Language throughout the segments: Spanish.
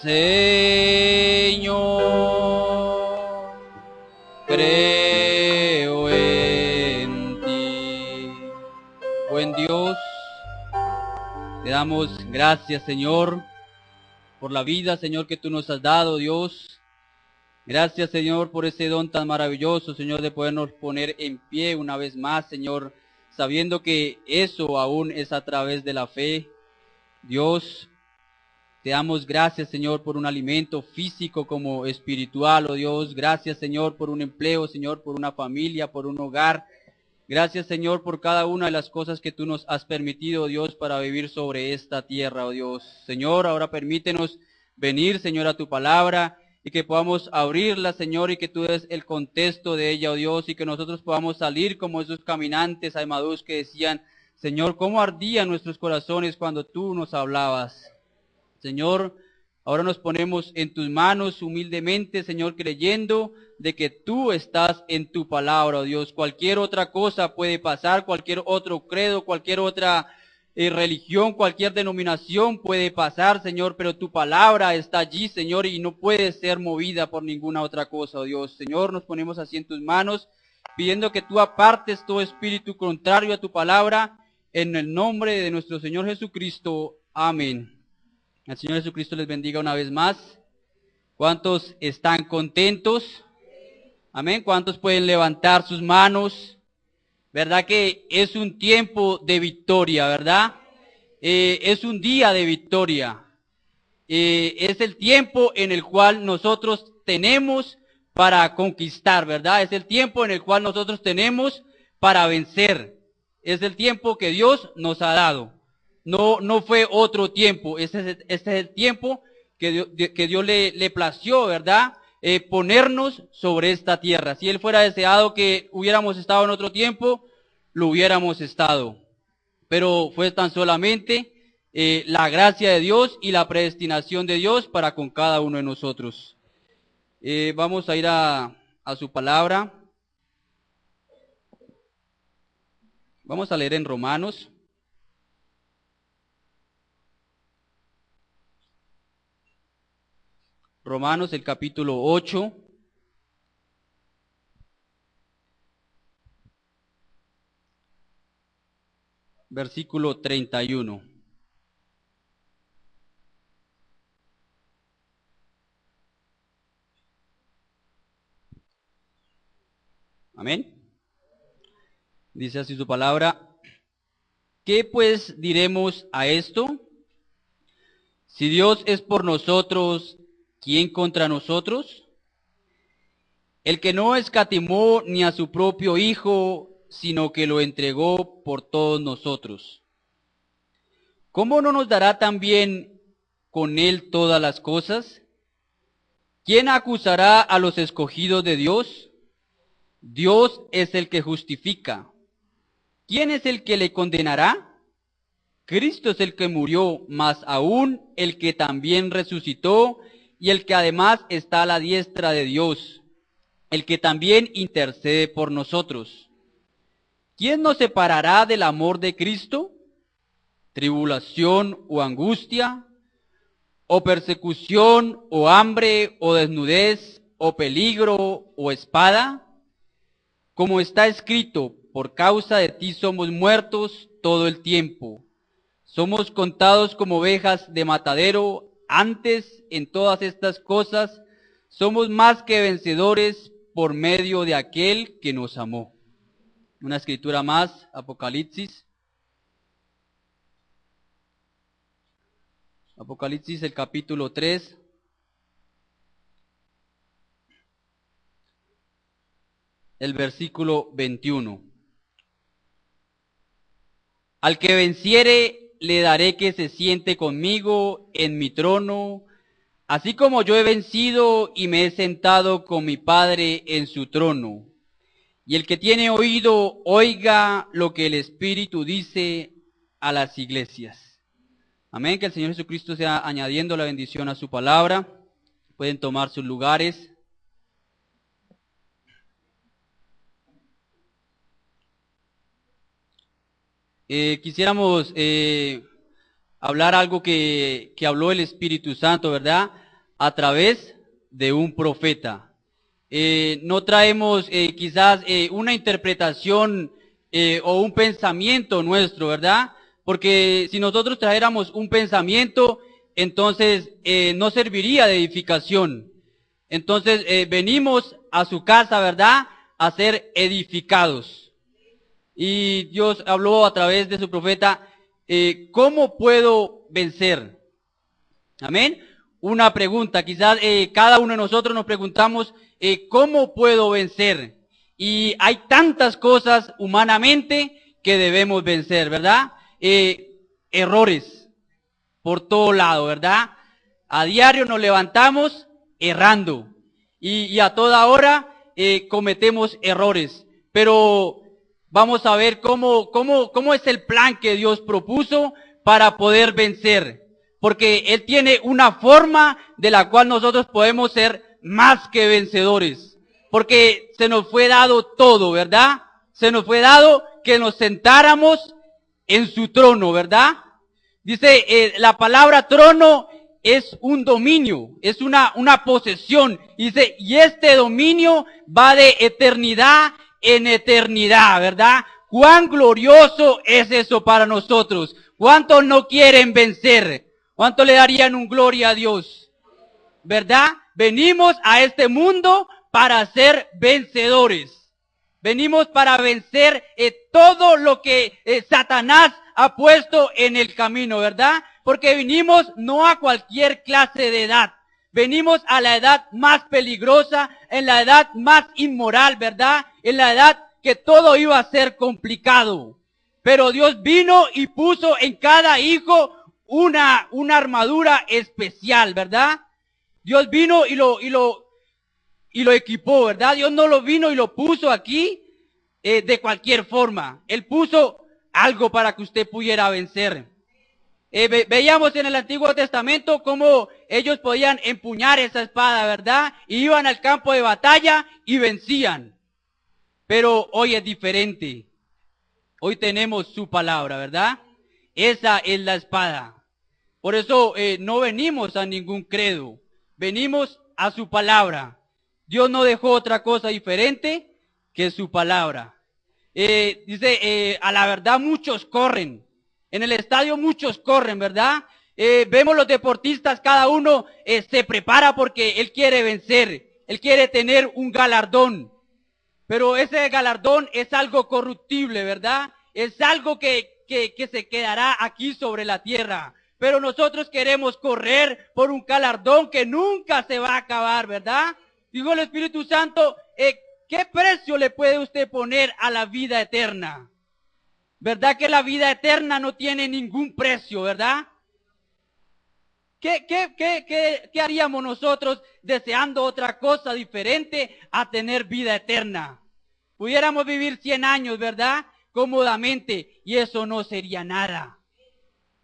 Señor, creo en ti. Buen Dios, te damos gracias, Señor, por la vida, Señor, que tú nos has dado, Dios. Gracias, Señor, por ese don tan maravilloso, Señor, de podernos poner en pie una vez más, Señor, sabiendo que eso aún es a través de la fe. Dios, te damos gracias, Señor, por un alimento físico como espiritual, oh Dios. Gracias, Señor, por un empleo, Señor, por una familia, por un hogar. Gracias, Señor, por cada una de las cosas que tú nos has permitido, oh Dios, para vivir sobre esta tierra, oh Dios. Señor, ahora permítenos venir, Señor, a tu palabra y que podamos abrirla, Señor, y que tú des el contexto de ella, oh Dios, y que nosotros podamos salir como esos caminantes a Emaús que decían, Señor, cómo ardían nuestros corazones cuando tú nos hablabas. Señor, ahora nos ponemos en tus manos humildemente, Señor, creyendo de que tú estás en tu palabra, oh Dios. Cualquier otra cosa puede pasar, cualquier otro credo, cualquier otra religión, cualquier denominación puede pasar, Señor, pero tu palabra está allí, Señor, y no puede ser movida por ninguna otra cosa, oh Dios. Señor, nos ponemos así en tus manos, pidiendo que tú apartes todo espíritu contrario a tu palabra, en el nombre de nuestro Señor Jesucristo. Amén. El Señor Jesucristo les bendiga una vez más. ¿Cuántos están contentos? Amén. ¿Cuántos pueden levantar sus manos? ¿Verdad que es un tiempo de victoria, verdad? Es un día de victoria. Es el tiempo en el cual nosotros tenemos para conquistar, ¿verdad? Es el tiempo en el cual nosotros tenemos para vencer. Es el tiempo que Dios nos ha dado. No fue otro tiempo. Este es el tiempo que Dios le plació, ¿verdad? Ponernos sobre esta tierra. Si Él fuera deseado que hubiéramos estado en otro tiempo, lo hubiéramos estado. Pero fue tan solamente la gracia de Dios y la predestinación de Dios para con cada uno de nosotros. Vamos a ir a su palabra. Vamos a leer en Romanos. Romanos, el capítulo 8. Versículo 31. Amén. Dice así su palabra. ¿Qué pues diremos a esto? Si Dios es por nosotros, ¿quién contra nosotros? El que no escatimó ni a su propio Hijo, sino que lo entregó por todos nosotros. ¿Cómo no nos dará también con Él todas las cosas? ¿Quién acusará a los escogidos de Dios? Dios es el que justifica. ¿Quién es el que le condenará? Cristo es el que murió, más aún el que también resucitó y el que además está a la diestra de Dios, el que también intercede por nosotros. ¿Quién nos separará del amor de Cristo? ¿Tribulación o angustia? ¿O persecución o hambre o desnudez o peligro o espada? Como está escrito, por causa de ti somos muertos todo el tiempo. Somos contados como ovejas de matadero. Antes, en todas estas cosas, somos más que vencedores por medio de aquel que nos amó. Una escritura más, Apocalipsis. Apocalipsis, el capítulo 3. El versículo 21. Al que venciere, le daré que se siente conmigo en mi trono, así como yo he vencido y me he sentado con mi Padre en su trono. Y el que tiene oído, oiga lo que el Espíritu dice a las iglesias. Amén, que el Señor Jesucristo sea añadiendo la bendición a su palabra. Pueden tomar sus lugares. Quisiéramos hablar algo que habló el Espíritu Santo, ¿verdad? a través de un profeta. No traemos quizás una interpretación o un pensamiento nuestro, ¿verdad? Porque si nosotros trajéramos un pensamiento, entonces no serviría de edificación. Entonces venimos a su casa, ¿verdad?, a ser edificados. Y Dios habló a través de su profeta, ¿cómo puedo vencer? Amén. Una pregunta, quizás cada uno de nosotros nos preguntamos, ¿cómo puedo vencer? Y hay tantas cosas humanamente que debemos vencer, ¿verdad? Errores por todo lado, ¿verdad? A diario nos levantamos errando y a toda hora cometemos errores, pero vamos a ver cómo es el plan que Dios propuso para poder vencer, porque Él tiene una forma de la cual nosotros podemos ser más que vencedores, porque se nos fue dado todo, ¿verdad? Se nos fue dado que nos sentáramos en su trono, ¿verdad? Dice, la palabra trono es un dominio, es una posesión. Dice, y este dominio va de eternidad en eternidad, ¿verdad? Cuán glorioso es eso para nosotros. ¿Cuántos no quieren vencer? ¿Cuántos le darían un gloria a Dios? ¿Verdad? Venimos a este mundo para ser vencedores. Venimos para vencer todo lo que Satanás ha puesto en el camino, ¿verdad? Porque venimos no a cualquier clase de edad. Venimos a la edad más peligrosa, en la edad más inmoral, ¿verdad? En la edad que todo iba a ser complicado. Pero Dios vino y puso en cada hijo una armadura especial, ¿verdad? Dios vino y lo equipó, ¿verdad? Dios no lo vino y lo puso aquí de cualquier forma. Él puso algo para que usted pudiera vencer. Veíamos en el Antiguo Testamento cómo ellos podían empuñar esa espada, ¿verdad? Y iban al campo de batalla y vencían. Pero hoy es diferente. Hoy tenemos su palabra, ¿verdad? Esa es la espada. Por eso no venimos a ningún credo. Venimos a su palabra. Dios no dejó otra cosa diferente que su palabra. Dice, a la verdad muchos corren. En el estadio muchos corren, ¿verdad? Vemos los deportistas, cada uno se prepara porque él quiere vencer. Él quiere tener un galardón. Pero ese galardón es algo corruptible, ¿verdad? Es algo que se quedará aquí sobre la tierra. Pero nosotros queremos correr por un galardón que nunca se va a acabar, ¿verdad? Dijo el Espíritu Santo, ¿qué precio le puede usted poner a la vida eterna? ¿Verdad que la vida eterna no tiene ningún precio, verdad? ¿Qué haríamos nosotros deseando otra cosa diferente a tener vida eterna? Pudiéramos vivir 100 años, ¿verdad? Cómodamente, y eso no sería nada.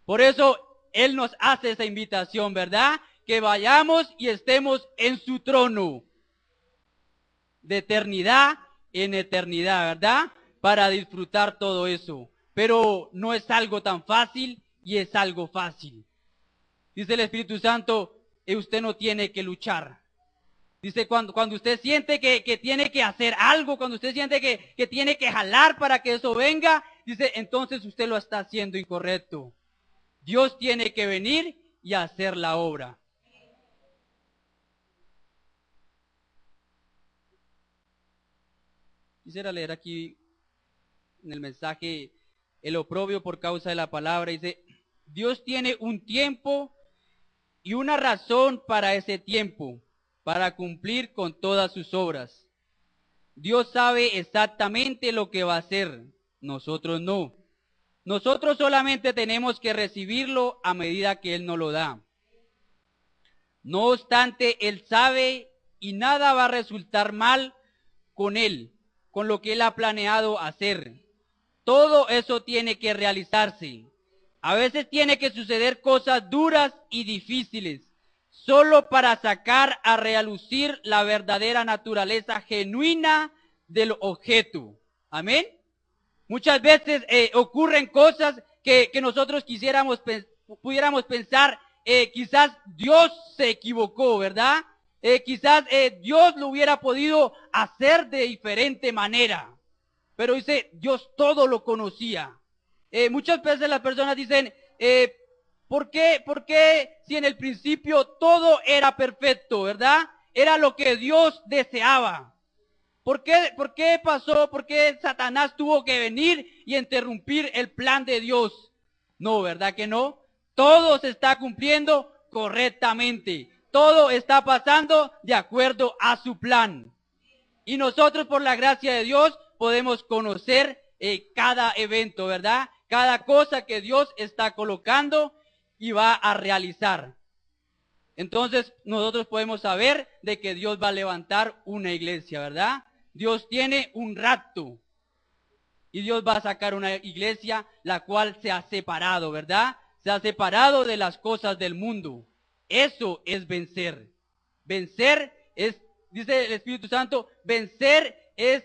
Por eso Él nos hace esa invitación, ¿verdad? Que vayamos y estemos en su trono. De eternidad en eternidad, ¿verdad? Para disfrutar todo eso. Pero no es algo tan fácil y es algo fácil. Dice el Espíritu Santo, usted no tiene que luchar. Dice, cuando usted siente que tiene que hacer algo, cuando usted siente que tiene que jalar para que eso venga, dice, entonces usted lo está haciendo incorrecto. Dios tiene que venir y hacer la obra. Quisiera leer aquí en el mensaje el oprobio por causa de la palabra. Dice, Dios tiene un tiempo y una razón para ese tiempo, para cumplir con todas sus obras. Dios sabe exactamente lo que va a hacer, nosotros no. Nosotros solamente tenemos que recibirlo a medida que Él nos lo da. No obstante, Él sabe y nada va a resultar mal con Él, con lo que Él ha planeado hacer. Todo eso tiene que realizarse. A veces tiene que suceder cosas duras y difíciles, solo para sacar a relucir la verdadera naturaleza genuina del objeto. Amén. Muchas veces ocurren cosas que nosotros pudiéramos pensar, quizás Dios se equivocó, ¿verdad? Quizás Dios lo hubiera podido hacer de diferente manera. Pero dice, Dios todo lo conocía. Muchas veces las personas dicen, ¿por qué si en el principio todo era perfecto, ¿verdad? Era lo que Dios deseaba. ¿Por qué pasó? ¿Por qué Satanás tuvo que venir y interrumpir el plan de Dios? No, ¿verdad que no? Todo se está cumpliendo correctamente. Todo está pasando de acuerdo a su plan. Y nosotros, por la gracia de Dios, podemos conocer cada evento, ¿verdad? Cada cosa que Dios está colocando y va a realizar. Entonces, nosotros podemos saber de que Dios va a levantar una iglesia, ¿verdad? Dios tiene un rapto y Dios va a sacar una iglesia la cual se ha separado, ¿verdad? Se ha separado de las cosas del mundo. Eso es vencer. Vencer es, dice el Espíritu Santo, vencer es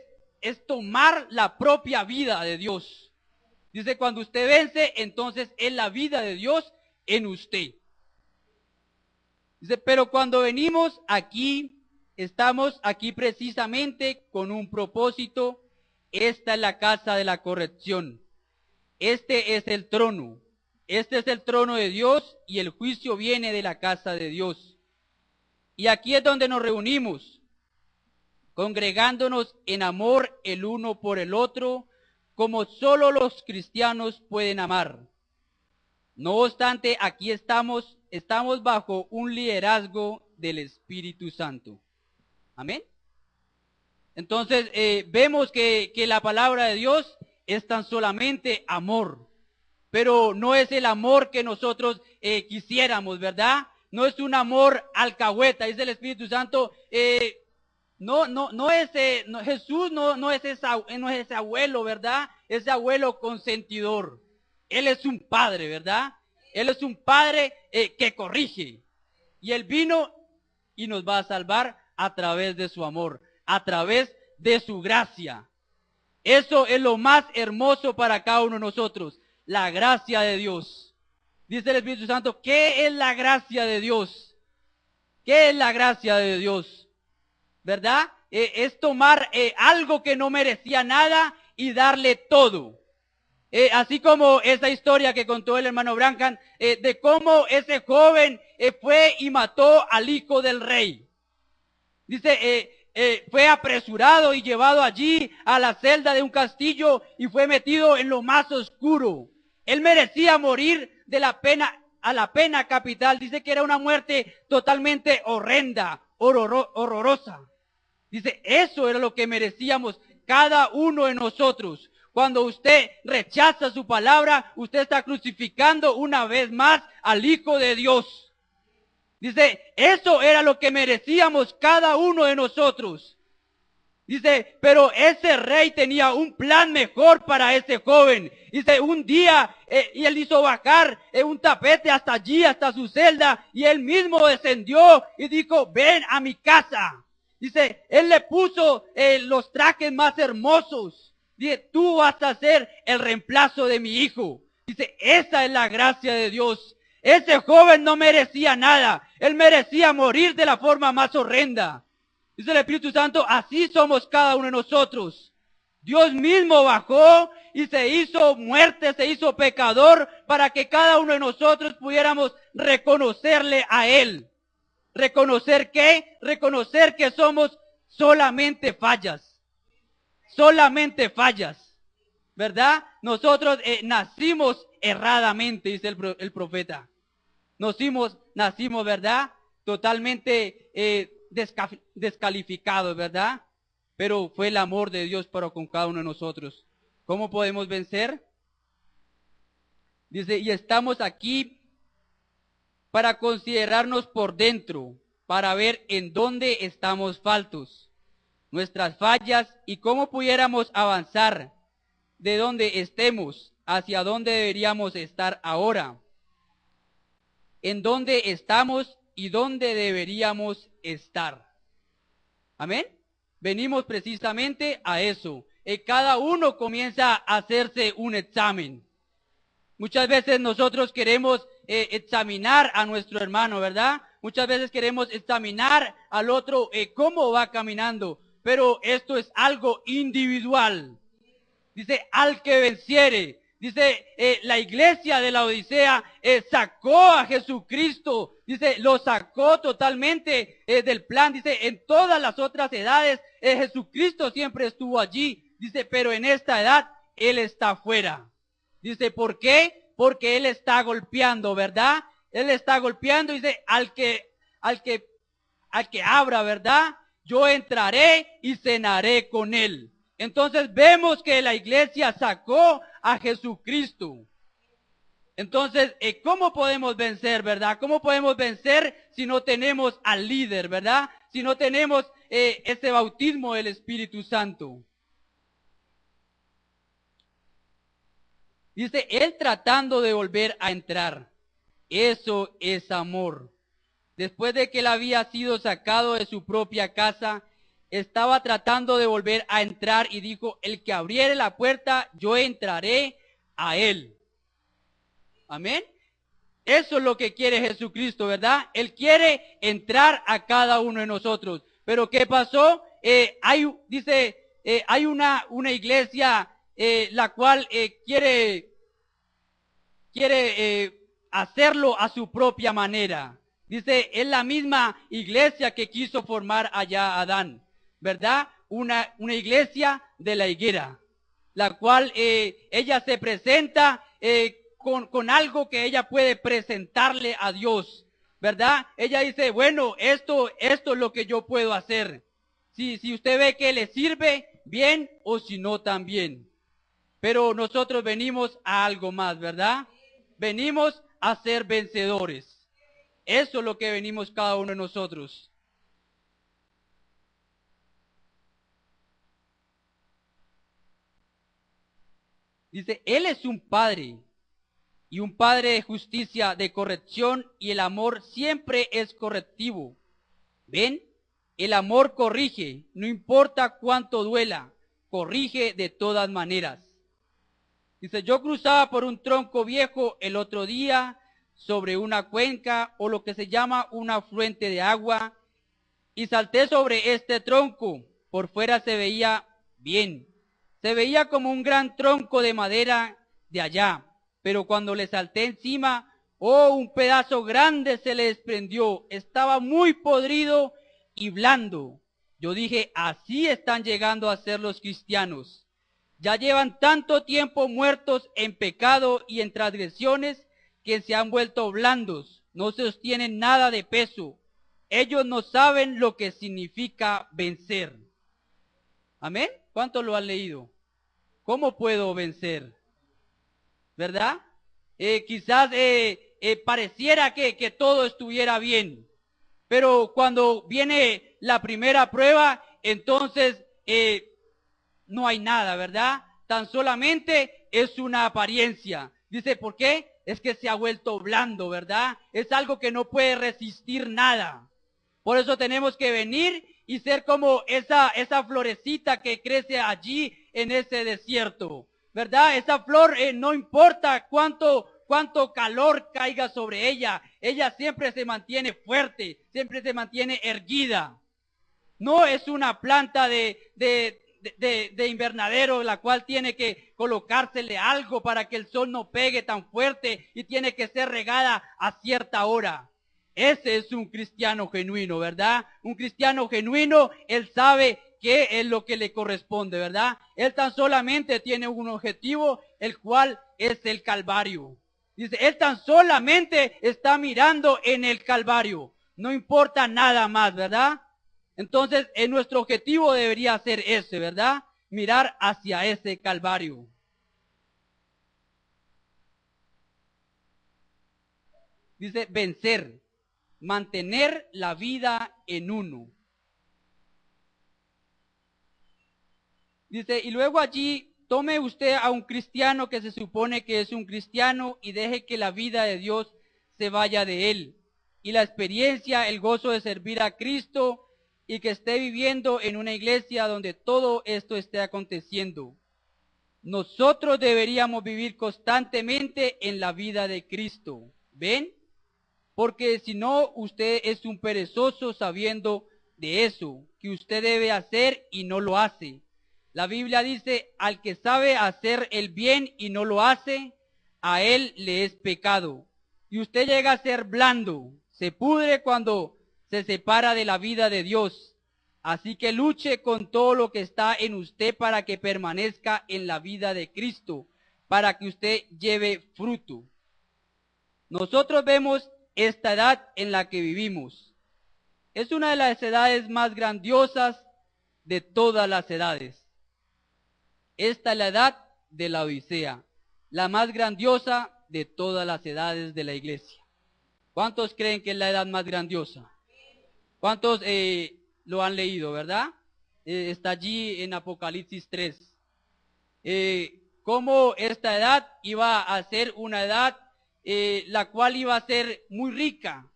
tomar la propia vida de Dios. Dice, cuando usted vence, entonces es la vida de Dios en usted. Dice, pero cuando venimos aquí, estamos aquí precisamente con un propósito. Esta es la casa de la corrección. Este es el trono. Este es el trono de Dios y el juicio viene de la casa de Dios. Y aquí es donde nos reunimos, congregándonos en amor el uno por el otro, como solo los cristianos pueden amar. No obstante, aquí estamos bajo un liderazgo del Espíritu Santo. Amén. Entonces, vemos que la palabra de Dios es tan solamente amor, pero no es el amor que nosotros quisiéramos, ¿verdad? No es un amor alcahueta, dice el Espíritu Santo. Jesús no es ese abuelo, ¿verdad? Ese abuelo consentidor. Él es un padre, ¿verdad? Él es un padre que corrige. Y Él vino y nos va a salvar a través de su amor, a través de su gracia. Eso es lo más hermoso para cada uno de nosotros, la gracia de Dios. Dice el Espíritu Santo, ¿qué es la gracia de Dios? ¿Qué es la gracia de Dios? ¿Verdad? Es tomar algo que no merecía nada y darle todo. Así como esa historia que contó el hermano Branham, de cómo ese joven fue y mató al hijo del rey. Dice, fue apresurado y llevado allí a la celda de un castillo y fue metido en lo más oscuro. Él merecía morir de la pena a la pena capital. Dice que era una muerte totalmente horrenda, horrorosa. Dice, eso era lo que merecíamos cada uno de nosotros. Cuando usted rechaza su palabra, usted está crucificando una vez más al Hijo de Dios. Dice, eso era lo que merecíamos cada uno de nosotros. Dice, pero ese rey tenía un plan mejor para ese joven. Dice, un día, y él hizo bajar un tapete hasta allí, hasta su celda, y él mismo descendió y dijo, ven a mi casa. Dice, él le puso los trajes más hermosos. Dice, tú vas a ser el reemplazo de mi hijo. Dice, esa es la gracia de Dios. Ese joven no merecía nada. Él merecía morir de la forma más horrenda. Dice el Espíritu Santo, así somos cada uno de nosotros. Dios mismo bajó y se hizo muerte, se hizo pecador para que cada uno de nosotros pudiéramos reconocerle a Él. ¿Reconocer qué? Reconocer que somos solamente fallas. Solamente fallas. ¿Verdad? Nosotros nacimos erradamente, dice el profeta. Nacimos, ¿verdad? Totalmente descalificados, ¿verdad? Pero fue el amor de Dios para con cada uno de nosotros. ¿Cómo podemos vencer? Dice, y estamos aquí para considerarnos por dentro, para ver en dónde estamos faltos, nuestras fallas y cómo pudiéramos avanzar de donde estemos hacia donde deberíamos estar ahora. En dónde estamos y dónde deberíamos estar. Amén. Venimos precisamente a eso. Cada uno comienza a hacerse un examen. Muchas veces nosotros queremos examinar a nuestro hermano, ¿verdad? Muchas veces queremos examinar al otro cómo va caminando, pero esto es algo individual. Dice, al que venciere. Dice, la iglesia de la Odisea sacó a Jesucristo. Dice, lo sacó totalmente del plan. Dice, en todas las otras edades, Jesucristo siempre estuvo allí. Dice, pero en esta edad, Él está afuera. Dice, ¿por qué? Porque Él está golpeando, ¿verdad? Él está golpeando. Dice, al que abra, ¿verdad? Yo entraré y cenaré con Él. Entonces vemos que la iglesia sacó a Jesucristo. Entonces, ¿cómo podemos vencer, verdad? ¿Cómo podemos vencer si no tenemos al líder, verdad? Si no tenemos ese bautismo del Espíritu Santo. Dice, él tratando de volver a entrar. Eso es amor. Después de que él había sido sacado de su propia casa, estaba tratando de volver a entrar y dijo, el que abriere la puerta, yo entraré a él. Amén. Eso es lo que quiere Jesucristo, ¿verdad? Él quiere entrar a cada uno de nosotros. Pero ¿qué pasó? Hay una iglesia la cual quiere hacerlo a su propia manera. Dice, es la misma iglesia que quiso formar allá Adán, ¿verdad? Una iglesia de la higuera, la cual ella se presenta con algo que ella puede presentarle a Dios, ¿verdad? Ella dice, bueno, esto es lo que yo puedo hacer. Si usted ve que le sirve, bien, o si no, también. Pero nosotros venimos a algo más, ¿verdad? Venimos a ser vencedores. Eso es lo que venimos cada uno de nosotros. Dice, Él es un padre, y un padre de justicia, de corrección, y el amor siempre es correctivo. ¿Ven? El amor corrige, no importa cuánto duela, corrige de todas maneras. Dice, yo cruzaba por un tronco viejo el otro día sobre una cuenca o lo que se llama una fuente de agua y salté sobre este tronco. Por fuera se veía bien. Se veía como un gran tronco de madera de allá. Pero cuando le salté encima, un pedazo grande se le desprendió. Estaba muy podrido y blando. Yo dije, así están llegando a ser los cristianos. Ya llevan tanto tiempo muertos en pecado y en transgresiones que se han vuelto blandos. No sostienen nada de peso. Ellos no saben lo que significa vencer. ¿Amén? ¿Cuántos lo han leído? ¿Cómo puedo vencer? ¿Verdad? Quizás pareciera que todo estuviera bien. Pero cuando viene la primera prueba, entonces no hay nada, ¿verdad? Tan solamente es una apariencia. Dice, ¿por qué? Es que se ha vuelto blando, ¿verdad? Es algo que no puede resistir nada. Por eso tenemos que venir y ser como esa florecita que crece allí en ese desierto, ¿verdad? Esa flor no importa cuánto calor caiga sobre ella, ella siempre se mantiene fuerte, siempre se mantiene erguida. No es una planta de invernadero, la cual tiene que colocársele algo para que el sol no pegue tan fuerte y tiene que ser regada a cierta hora. Ese es un cristiano genuino, ¿verdad? Un cristiano genuino, él sabe qué es lo que le corresponde, ¿verdad? Él tan solamente tiene un objetivo, el cual es el Calvario. Dice, él tan solamente está mirando en el Calvario. No importa nada más, ¿verdad? Entonces, nuestro objetivo debería ser ese, ¿verdad? Mirar hacia ese Calvario. Dice, vencer, mantener la vida en uno. Dice, y luego allí, tome usted a un cristiano que se supone que es un cristiano y deje que la vida de Dios se vaya de él. Y la experiencia, el gozo de servir a Cristo y que esté viviendo en una iglesia donde todo esto esté aconteciendo. nosotros deberíamos vivir constantemente en la vida de Cristo. ¿Ven? Porque si no, usted es un perezoso sabiendo de eso, que usted debe hacer y no lo hace. La Biblia dice, al que sabe hacer el bien y no lo hace, a él le es pecado. Y usted llega a ser blando, se pudre cuando se separa de la vida de Dios. Así que luche con todo lo que está en usted para que permanezca en la vida de Cristo, para que usted lleve fruto. Nosotros vemos esta edad en la que vivimos. Es una de las edades más grandiosas de todas las edades. Esta es la edad de la Odisea, la más grandiosa de todas las edades de la iglesia. ¿Cuántos creen que es la edad más grandiosa? ¿Cuántos lo han leído, verdad? Está allí en Apocalipsis 3. Cómo esta edad iba a ser una edad la cual iba a ser muy rica.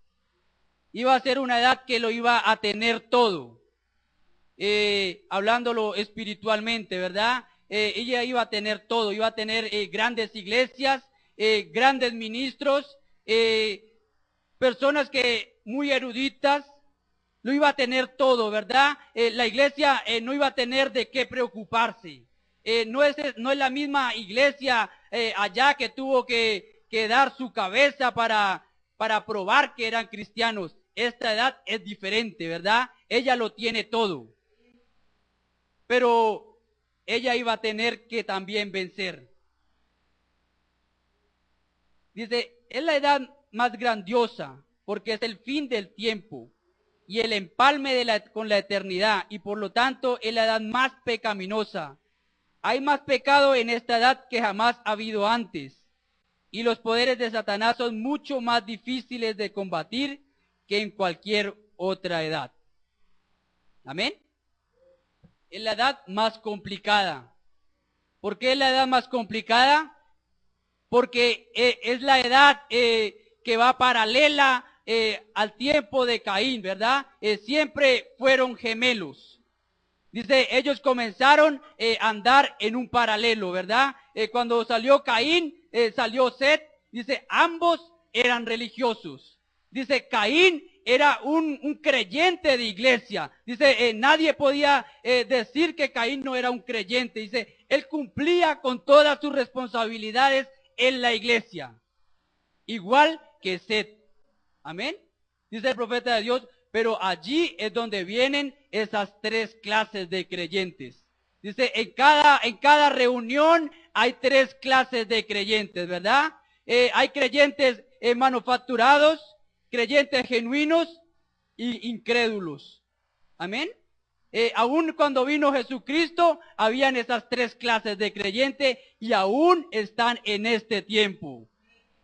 Iba a ser una edad que lo iba a tener todo. Hablándolo espiritualmente, ¿verdad? Ella iba a tener todo, iba a tener grandes iglesias, grandes ministros, personas que muy eruditas, lo iba a tener todo, ¿verdad? La iglesia no iba a tener de qué preocuparse. No es la misma iglesia allá que tuvo que dar su cabeza para probar que eran cristianos. Esta edad es diferente, ¿verdad? Ella lo tiene todo. Pero ella iba a tener que también vencer. Dice, es la edad más grandiosa porque es el fin del tiempo y el empalme con la eternidad, y por lo tanto es la edad más pecaminosa. Hay más pecado en esta edad que jamás ha habido antes, y los poderes de Satanás son mucho más difíciles de combatir que en cualquier otra edad. Amén. Es la edad más complicada. ¿Por qué es la edad más complicada? Porque es la edad que va paralela al tiempo de Caín, ¿verdad? Siempre fueron gemelos. Dice, ellos comenzaron a andar en un paralelo, ¿verdad? Cuando salió Caín, salió Set. Dice, ambos eran religiosos. Dice, Caín era un creyente de iglesia. Dice, nadie podía decir que Caín no era un creyente. Dice, él cumplía con todas sus responsabilidades en la iglesia, igual que Set. Amén. Dice el profeta de Dios, pero allí es donde vienen esas tres clases de creyentes. Dice, en cada reunión hay tres clases de creyentes, ¿verdad? Hay creyentes manufacturados, creyentes genuinos y incrédulos. Amén. Aún cuando vino Jesucristo, habían esas tres clases de creyentes y aún están en este tiempo.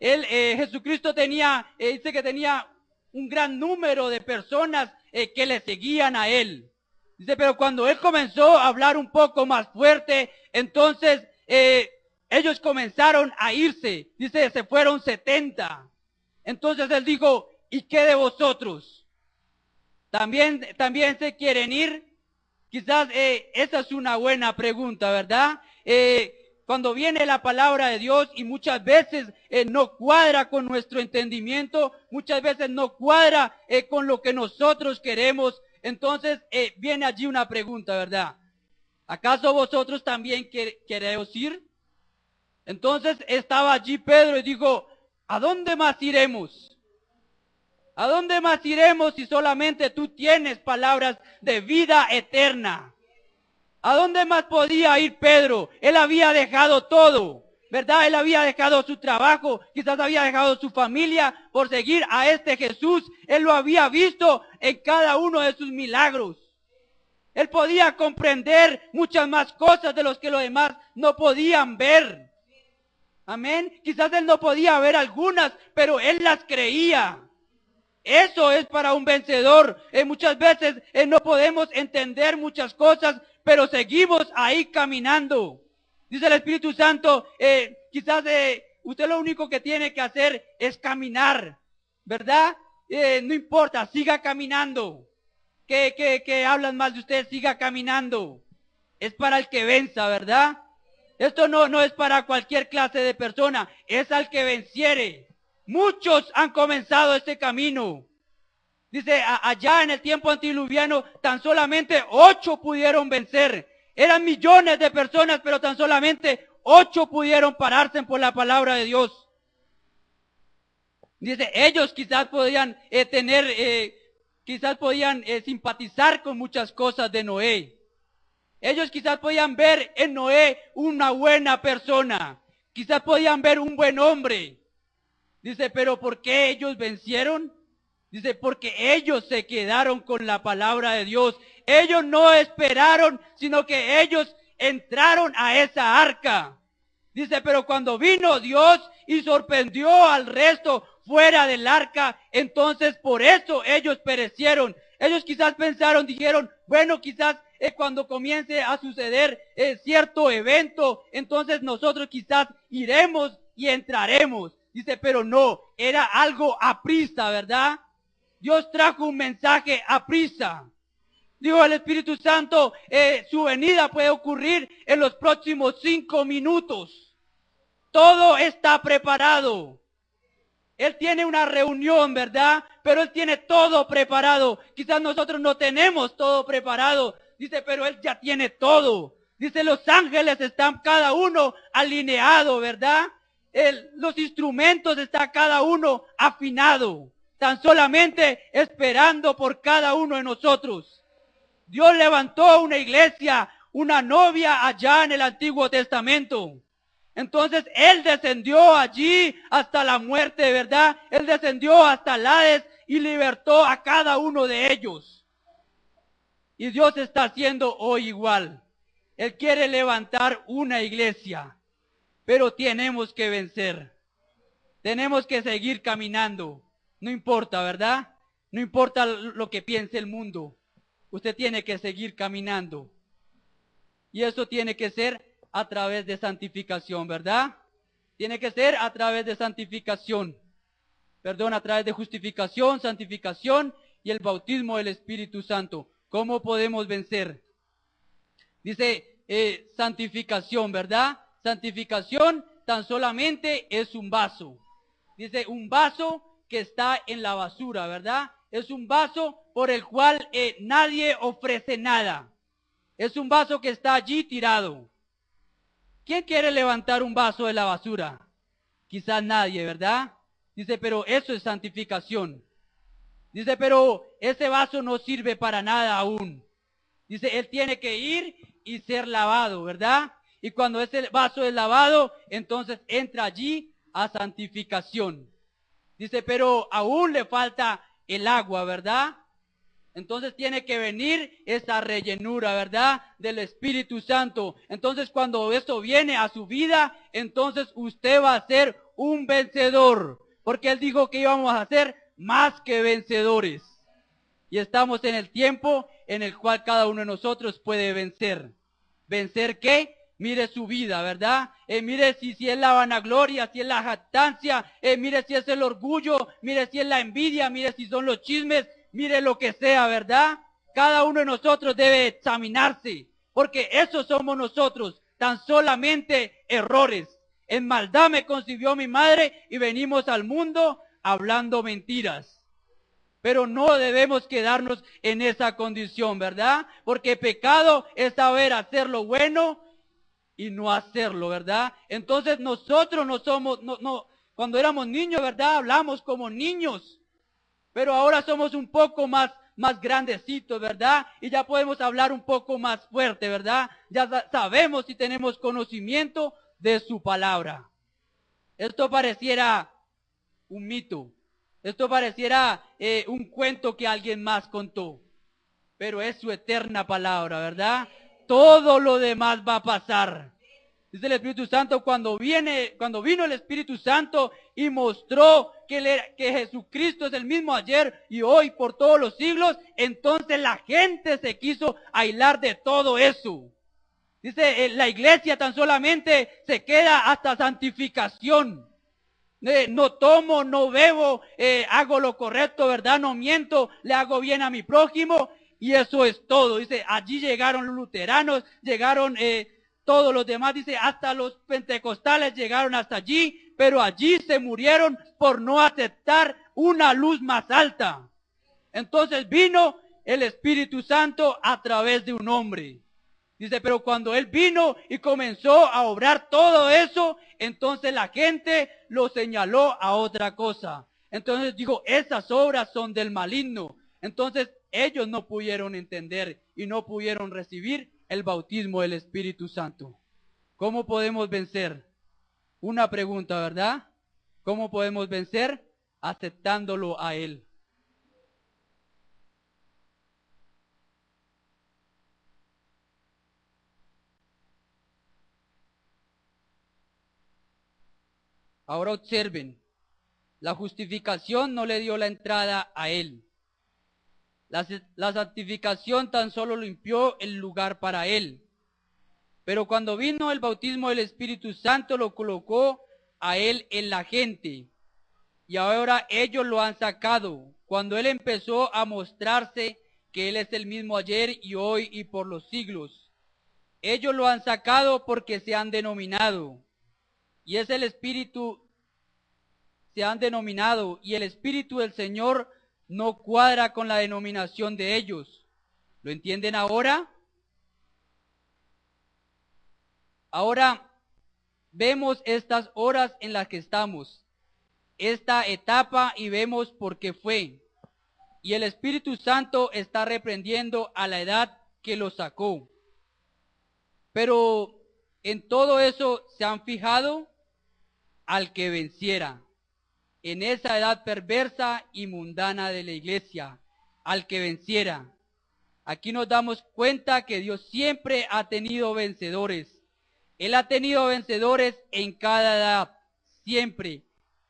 Jesucristo dice que tenía un gran número de personas que le seguían a él. Dice, pero cuando él comenzó a hablar un poco más fuerte, entonces ellos comenzaron a irse. Dice, se fueron 70. Entonces él dijo, ¿y qué de vosotros? ¿También se quieren ir? Quizás esa es una buena pregunta, ¿verdad? Cuando viene la palabra de Dios y muchas veces no cuadra con nuestro entendimiento, muchas veces no cuadra con lo que nosotros queremos, entonces viene allí una pregunta, ¿verdad? ¿Acaso vosotros también queréis ir? Entonces estaba allí Pedro y dijo, ¿a dónde más iremos? ¿A dónde más iremos si solamente tú tienes palabras de vida eterna? ¿A dónde más podía ir Pedro? Él había dejado todo, ¿verdad? Él había dejado su trabajo, quizás había dejado su familia por seguir a este Jesús. Él lo había visto en cada uno de sus milagros. Él podía comprender muchas más cosas de los que los demás no podían ver. Amén. Quizás él no podía ver algunas, pero él las creía. Eso es para un vencedor. Muchas veces no podemos entender muchas cosas, pero seguimos ahí caminando. Dice el Espíritu Santo, quizás usted lo único que tiene que hacer es caminar, ¿verdad? No importa, siga caminando. Que hablan mal de usted, siga caminando. Es para el que venza, ¿verdad? Esto no es para cualquier clase de persona, es al que venciere. Muchos han comenzado este camino. Dice, allá en el tiempo antidiluviano, tan solamente 8 pudieron vencer. Eran millones de personas, pero tan solamente 8 pudieron pararse por la palabra de Dios. Dice, ellos quizás podían simpatizar con muchas cosas de Noé. Ellos quizás podían ver en Noé una buena persona. Quizás podían ver un buen hombre. Dice, pero ¿por qué ellos vencieron? Dice, porque ellos se quedaron con la palabra de Dios. Ellos no esperaron, sino que ellos entraron a esa arca. Dice, pero cuando vino Dios y sorprendió al resto fuera del arca, entonces por eso ellos perecieron. Ellos quizás pensaron, dijeron, bueno, quizás cuando comience a suceder cierto evento, entonces nosotros quizás iremos y entraremos. Dice, pero no, era algo a prisa, ¿verdad? Dios trajo un mensaje a prisa. Dijo el Espíritu Santo, su venida puede ocurrir en los próximos 5 minutos. Todo está preparado. Él tiene una reunión, ¿verdad? Pero Él tiene todo preparado. Quizás nosotros no tenemos todo preparado. Dice, pero Él ya tiene todo. Dice, los ángeles están cada uno alineado, ¿verdad? Los instrumentos está cada uno afinado. Tan solamente esperando por cada uno de nosotros. Dios levantó una iglesia, una novia allá en el Antiguo Testamento. Entonces Él descendió allí hasta la muerte, ¿verdad? Él descendió hasta el Hades y libertó a cada uno de ellos. Y Dios está haciendo hoy igual. Él quiere levantar una iglesia, pero tenemos que vencer. Tenemos que seguir caminando. No importa, ¿verdad? No importa lo que piense el mundo. Usted tiene que seguir caminando. Y eso tiene que ser a través de santificación, ¿verdad? Tiene que ser a través de santificación. Perdón, a través de justificación, santificación y el bautismo del Espíritu Santo. ¿Cómo podemos vencer? Dice santificación, ¿verdad? Santificación tan solamente es un vaso. Dice un vaso que está en la basura, ¿verdad? Es un vaso por el cual nadie ofrece nada. Es un vaso que está allí tirado. ¿Quién quiere levantar un vaso de la basura? Quizás nadie, ¿verdad? Dice, pero eso es santificación. Dice, pero ese vaso no sirve para nada aún. Dice, él tiene que ir y ser lavado, ¿verdad? Y cuando ese vaso es lavado, entonces entra allí a santificación. Dice, pero aún le falta el agua, ¿verdad? Entonces tiene que venir esa rellenura, ¿verdad? Del Espíritu Santo. Entonces cuando eso viene a su vida, entonces usted va a ser un vencedor. Porque Él dijo que íbamos a ser más que vencedores. Y estamos en el tiempo en el cual cada uno de nosotros puede vencer. ¿Vencer qué? Mire su vida, ¿verdad? Mire si es la vanagloria, si es la jactancia, mire si es el orgullo, mire si es la envidia, mire si son los chismes, mire lo que sea, ¿verdad? Cada uno de nosotros debe examinarse, porque eso somos nosotros, tan solamente errores. En maldad me concibió mi madre y venimos al mundo hablando mentiras. Pero no debemos quedarnos en esa condición, ¿verdad? Porque pecado es saber hacer lo bueno y no hacerlo, ¿verdad? Entonces nosotros no somos, cuando éramos niños, ¿verdad? Hablamos como niños, pero ahora somos un poco más grandecitos, ¿verdad? Y ya podemos hablar un poco más fuerte, ¿verdad? Ya sabemos y tenemos conocimiento de su palabra. Esto pareciera un mito, esto pareciera un cuento que alguien más contó, pero es su eterna palabra, ¿verdad? Todo lo demás va a pasar. Dice el Espíritu Santo, cuando vino el Espíritu Santo y mostró que Jesucristo es el mismo ayer y hoy por todos los siglos, entonces la gente se quiso aislar de todo eso. Dice, la iglesia tan solamente se queda hasta santificación. No tomo, no bebo, hago lo correcto, ¿verdad? No miento, le hago bien a mi prójimo y eso es todo. Dice, allí llegaron los luteranos, llegaron todos los demás, dice, hasta los pentecostales llegaron hasta allí, pero allí se murieron por no aceptar una luz más alta. Entonces vino el Espíritu Santo a través de un hombre. Dice, pero cuando Él vino y comenzó a obrar todo eso, entonces la gente lo señaló a otra cosa. Entonces dijo, esas obras son del maligno. Entonces ellos no pudieron entender y no pudieron recibir el bautismo del Espíritu Santo. ¿Cómo podemos vencer? Una pregunta, ¿verdad? ¿Cómo podemos vencer? Aceptándolo a Él. Ahora observen, la justificación no le dio la entrada a Él. La santificación tan solo limpió el lugar para Él. Pero cuando vino el bautismo del Espíritu Santo, lo colocó a Él en la gente. Y ahora ellos lo han sacado. Cuando Él empezó a mostrarse que Él es el mismo ayer y hoy y por los siglos. Ellos lo han sacado porque se han denominado. Y es el Espíritu, se han denominado. Y el Espíritu del Señor no cuadra con la denominación de ellos. ¿Lo entienden ahora? Ahora vemos estas horas en las que estamos, esta etapa, y vemos por qué fue. Y el Espíritu Santo está reprendiendo a la edad que lo sacó. Pero en todo eso se han fijado al que venciera, en esa edad perversa y mundana de la iglesia, al que venciera. Aquí nos damos cuenta que Dios siempre ha tenido vencedores. Él ha tenido vencedores en cada edad, siempre,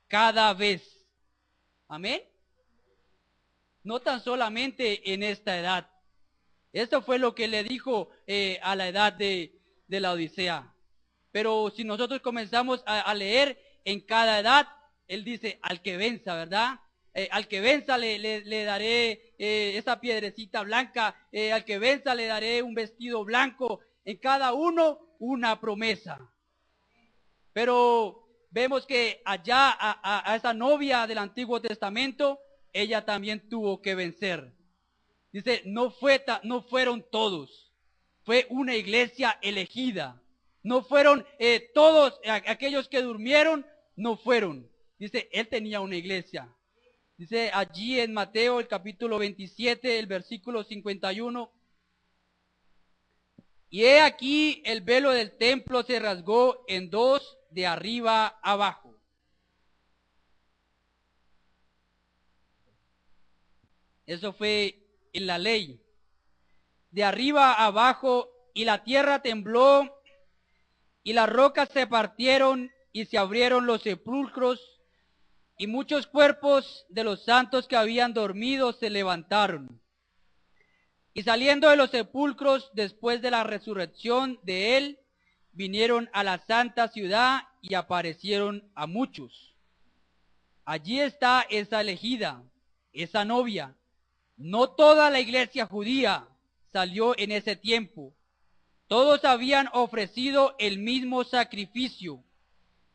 cada vez. Amén. No tan solamente en esta edad. Esto fue lo que le dijo a la edad de la Odisea. Pero si nosotros comenzamos a leer en cada edad, Él dice, al que venza, ¿verdad? Al que venza le daré esa piedrecita blanca, al que venza le daré un vestido blanco, en cada uno una promesa. Pero vemos que allá a esa novia del Antiguo Testamento, ella también tuvo que vencer. Dice, no fueron todos, fue una iglesia elegida. No fueron todos aquellos que durmieron, no fueron. Dice, Él tenía una iglesia. Dice allí en Mateo, el capítulo 27, el versículo 51. Y he aquí el velo del templo se rasgó en dos, de arriba abajo. Eso fue en la ley. De arriba abajo, y la tierra tembló, y las rocas se partieron, y se abrieron los sepulcros, y muchos cuerpos de los santos que habían dormido se levantaron. Y saliendo de los sepulcros después de la resurrección de Él, vinieron a la santa ciudad y aparecieron a muchos. Allí está esa elegida, esa novia. No toda la iglesia judía salió en ese tiempo. Todos habían ofrecido el mismo sacrificio.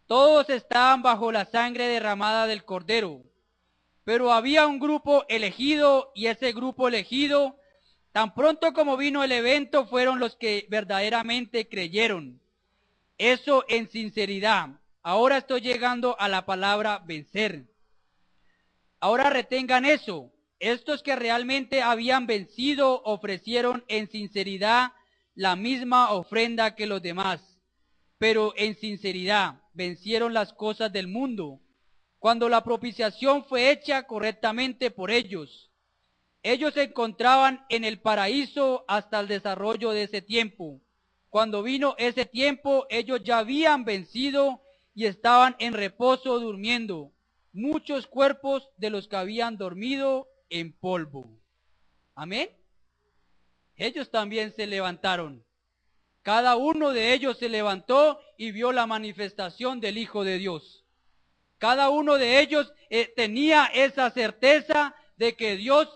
Todos estaban bajo la sangre derramada del Cordero. Pero había un grupo elegido, y ese grupo elegido, tan pronto como vino el evento, fueron los que verdaderamente creyeron. Eso en sinceridad. Ahora estoy llegando a la palabra vencer. Ahora retengan eso. Estos que realmente habían vencido ofrecieron en sinceridad la misma ofrenda que los demás, pero en sinceridad vencieron las cosas del mundo. Cuando la propiciación fue hecha correctamente por ellos, ellos se encontraban en el paraíso hasta el desarrollo de ese tiempo. Cuando vino ese tiempo, ellos ya habían vencido y estaban en reposo durmiendo, muchos cuerpos de los que habían dormido en polvo. Amén. Ellos también se levantaron. Cada uno de ellos se levantó y vio la manifestación del Hijo de Dios. Cada uno de ellos tenía esa certeza de que Dios,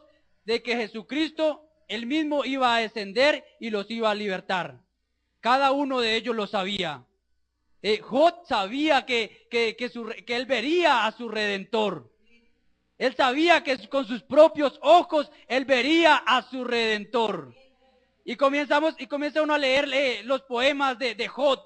de que Jesucristo, Él mismo iba a descender y los iba a libertar. Cada uno de ellos lo sabía. Jod sabía que él vería a su Redentor. Él sabía que con sus propios ojos él vería a su Redentor. Y comienza uno a leer los poemas de Jod,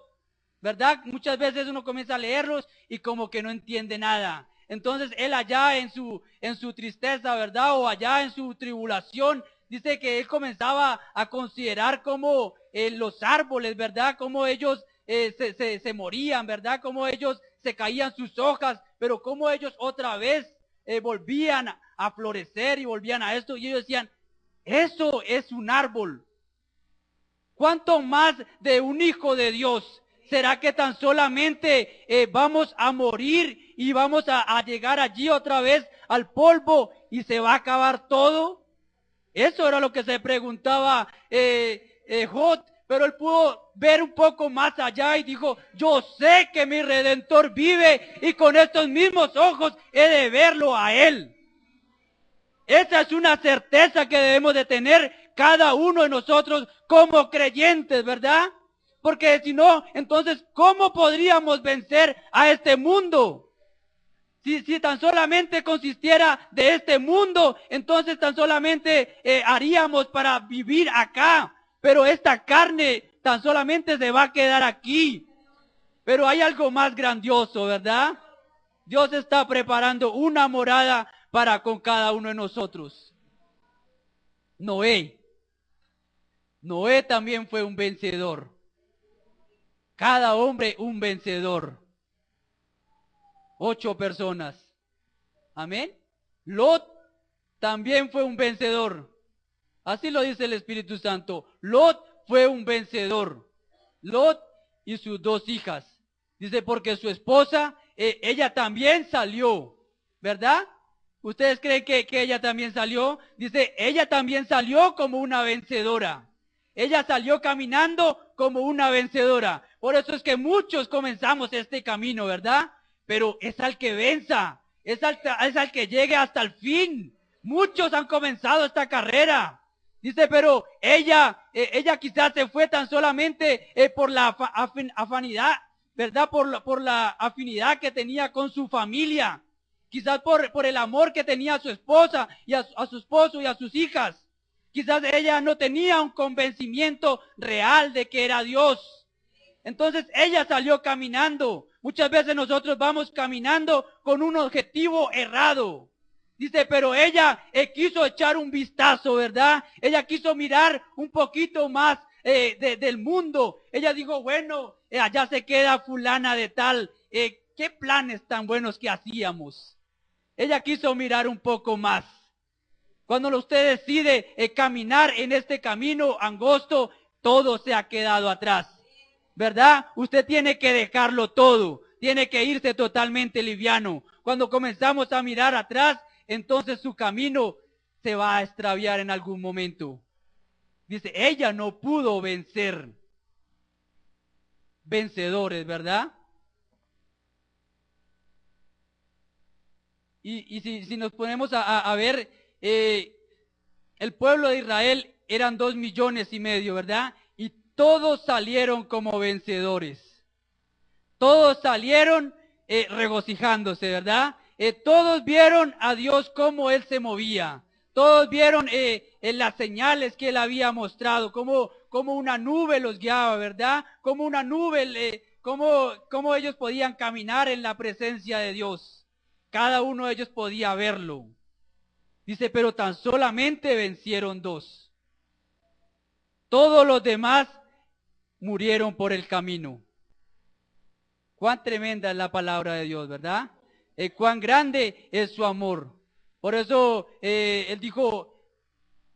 ¿verdad? Muchas veces uno comienza a leerlos y como que no entiende nada. Entonces él allá en su tristeza, ¿verdad? O allá en su tribulación, dice que él comenzaba a considerar como los árboles, ¿verdad? Como ellos se morían, ¿verdad? Como ellos se caían sus hojas, pero como ellos otra vez volvían a florecer y volvían a esto. Y ellos decían, eso es un árbol. ¿Cuánto más de un hijo de Dios? ¿Será que tan solamente vamos a morir y vamos a llegar allí otra vez al polvo y se va a acabar todo? Eso era lo que se preguntaba Jod, pero él pudo ver un poco más allá y dijo, yo sé que mi Redentor vive y con estos mismos ojos he de verlo a él. Esa es una certeza que debemos de tener cada uno de nosotros como creyentes, ¿verdad? Porque si no, entonces, ¿cómo podríamos vencer a este mundo? Si tan solamente consistiera de este mundo, entonces tan solamente haríamos para vivir acá. Pero esta carne tan solamente se va a quedar aquí. Pero hay algo más grandioso, ¿verdad? Dios está preparando una morada para con cada uno de nosotros. Noé también fue un vencedor. Cada hombre un vencedor. 8 personas. Amén. Lot también fue un vencedor. Así lo dice el Espíritu Santo. Lot fue un vencedor. Lot y sus 2 hijas. Dice, porque su esposa, ella también salió, ¿verdad? ¿Ustedes creen que ella también salió? Dice, ella también salió como una vencedora. Ella salió caminando como una vencedora. Por eso es que muchos comenzamos este camino, ¿verdad? Pero es al que venza, es al que llegue hasta el fin. Muchos han comenzado esta carrera. Dice, pero ella quizás se fue tan solamente por la afinidad, ¿verdad? Por la afinidad que tenía con su familia. Quizás por el amor que tenía a su esposa y a su esposo y a sus hijas. Quizás ella no tenía un convencimiento real de que era Dios. Entonces ella salió caminando. Muchas veces nosotros vamos caminando con un objetivo errado. Dice, pero ella quiso echar un vistazo, ¿verdad? Ella quiso mirar un poquito más del mundo. Ella dijo, bueno, allá se queda fulana de tal. ¿Qué planes tan buenos que hacíamos? Ella quiso mirar un poco más. Cuando usted decide caminar en este camino angosto, todo se ha quedado atrás, ¿verdad? Usted tiene que dejarlo todo, tiene que irse totalmente liviano. Cuando comenzamos a mirar atrás, entonces su camino se va a extraviar en algún momento. Dice, ella no pudo vencer. Vencedores, ¿verdad? Y si nos ponemos a ver, el pueblo de Israel eran 2,5 millones, ¿verdad? Y todos salieron como vencedores. Todos salieron regocijándose, ¿verdad? Todos vieron a Dios cómo Él se movía. Todos vieron en las señales que Él había mostrado, como una nube los guiaba, ¿verdad? Como una nube, cómo ellos podían caminar en la presencia de Dios. Cada uno de ellos podía verlo. Dice, pero tan solamente vencieron 2. Todos los demás murieron por el camino. Cuán tremenda es la palabra de Dios, ¿verdad? Cuán grande es su amor. Por eso él dijo,